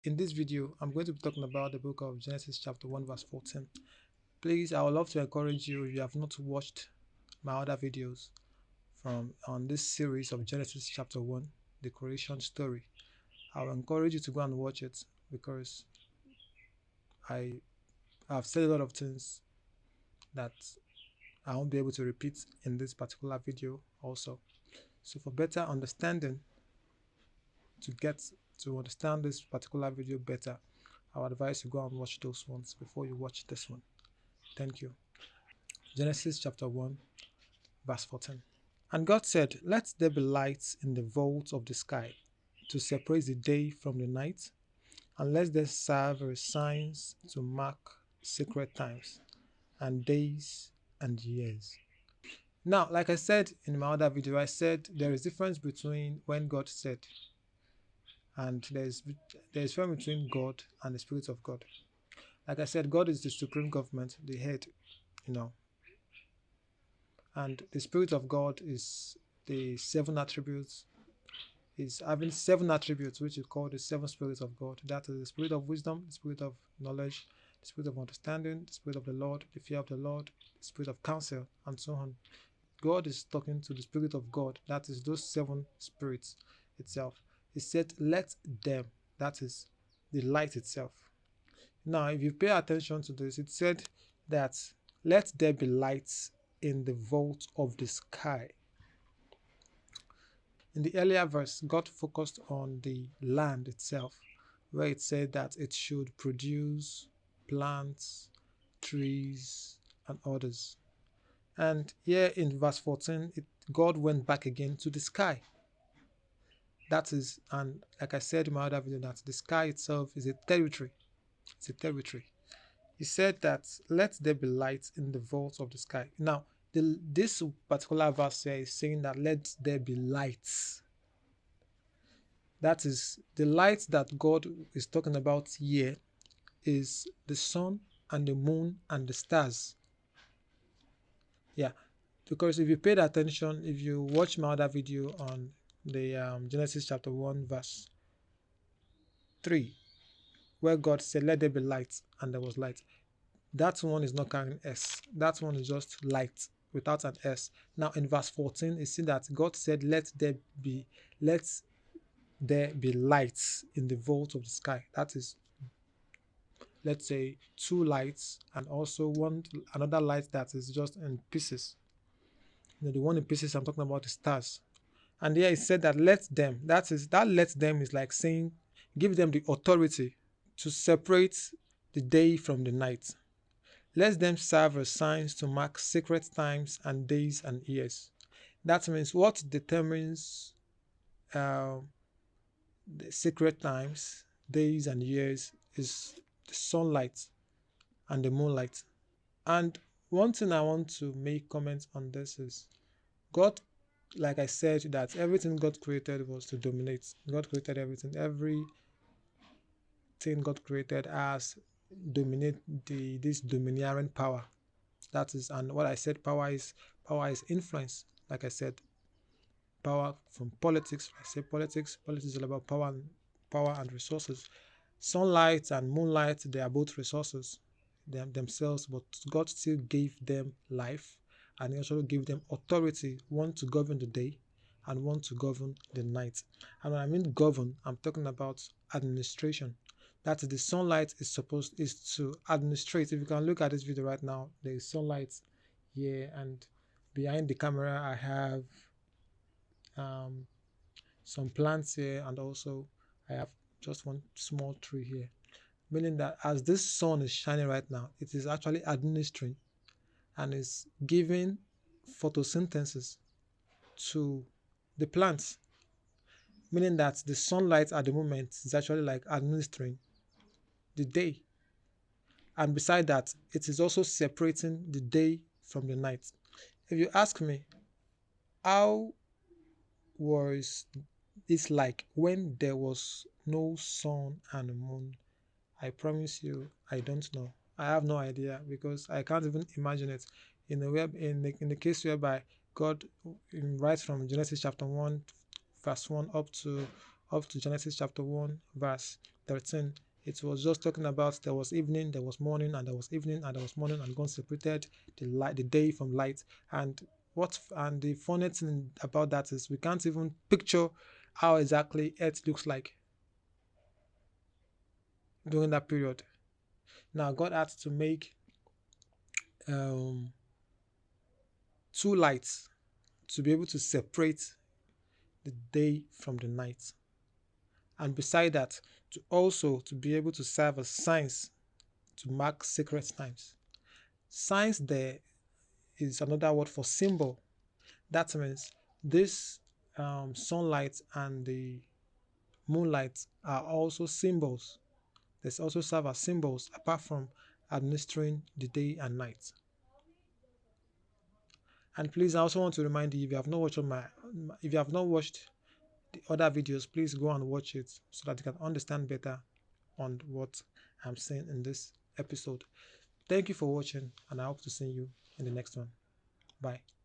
In this video, I'm going to be talking about the book of Genesis chapter 1 verse 14. Please, I would love to encourage you, if you have not watched my other videos from on this series of Genesis chapter 1, the creation story, I will encourage you to go and watch it because I have said a lot of things that I won't be able to repeat in this particular video also. So for better understanding, to get to understand this particular video better, I would advise you go and watch those ones before you watch this one. Thank you. Genesis chapter 1, verse 14. And God said, let there be lights in the vault of the sky to separate the day from the night, and let them serve as signs to mark sacred times and days and years. Now, like I said in my other video, I said there is difference between when God said, and there's difference between God and the Spirit of God. Like I said, God is the supreme government, the head, you know, and the Spirit of God is the seven attributes, is having seven attributes which is called the seven spirits of God. That is the spirit of wisdom, the spirit of knowledge, the spirit of understanding, the spirit of the Lord, the fear of the Lord, the spirit of counsel, and so on. God is talking to the spirit of God, that is those seven spirits itself. He said, let them, that is the light itself. Now, if you pay attention to this, it said that let there be lights in the vault of the sky. In the earlier verse, God focused on the land itself, where it said that it should produce plants, trees, and others. And here in verse 14, God went back again to the sky. That is, and like I said in my other video, that the sky itself is a territory. It's a territory. He said that let there be light in the vault of the sky. Now, this particular verse here is saying that let there be lights. That is, the light that God is talking about here is the sun and the moon and the stars. Yeah, because if you paid attention, if you watch my other video on the Genesis chapter 1 verse 3, where God said, let there be light, and there was light. That one is not carrying S. That one is just light without an S. Now in verse 14, you see that God said, let there be lights in the vault of the sky. That is, let's say, two lights, and also another light that is just in pieces. The one in pieces I'm talking about is stars. And here it said that let them, that let them is like saying, give them the authority to separate the day from the night. Let them serve as signs to mark sacred times and days and years. That means what determines the sacred times, days, and years is the sunlight and the moonlight. And one thing I want to make comment on this is God, like I said, that everything God created was to dominate. God created everything. Everything God created has dominate this domineering power. That is, and what I said, power is influence. Like I said, power from politics. I say politics is all about power and resources. Sunlight and moonlight, they are both resources themselves, but God still gave them life, and He also gave them authority, one to govern the day and one to govern the night. And when I mean govern, I'm talking about administration. That is, the sunlight is to administrate. If you can look at this video right now, there is sunlight here, and behind the camera I have some plants here, and also I have just one small tree here, meaning that as this sun is shining right now, it is actually administering and is giving photosynthesis to the plants, meaning that the sunlight at the moment is actually like administering the day. And beside that, it is also separating the day from the night. If you ask me, how was it like when there was no sun and moon? I promise you, I don't know. I have no idea, because I can't even imagine it. In the case whereby God, right from Genesis chapter 1, verse 1 up to up to Genesis chapter 1, verse 13. It was just talking about there was evening, there was morning, and there was evening, and there was morning, and God separated the day from light. And the funny thing about that is we can't even picture how exactly Earth looks like during that period. Now God had to make um, two lights to be able to separate the day from the night, and beside that, to be able to serve as signs to mark sacred times. Signs there is another word for symbol. That means this sunlight and the moonlight are also symbols. They also serve as symbols apart from administering the day and night. And please, I also want to remind you, if you have not watched the other videos, please go and watch it so that you can understand better on what I'm saying in this episode. Thank you for watching, and I hope to see you in the next one. Bye.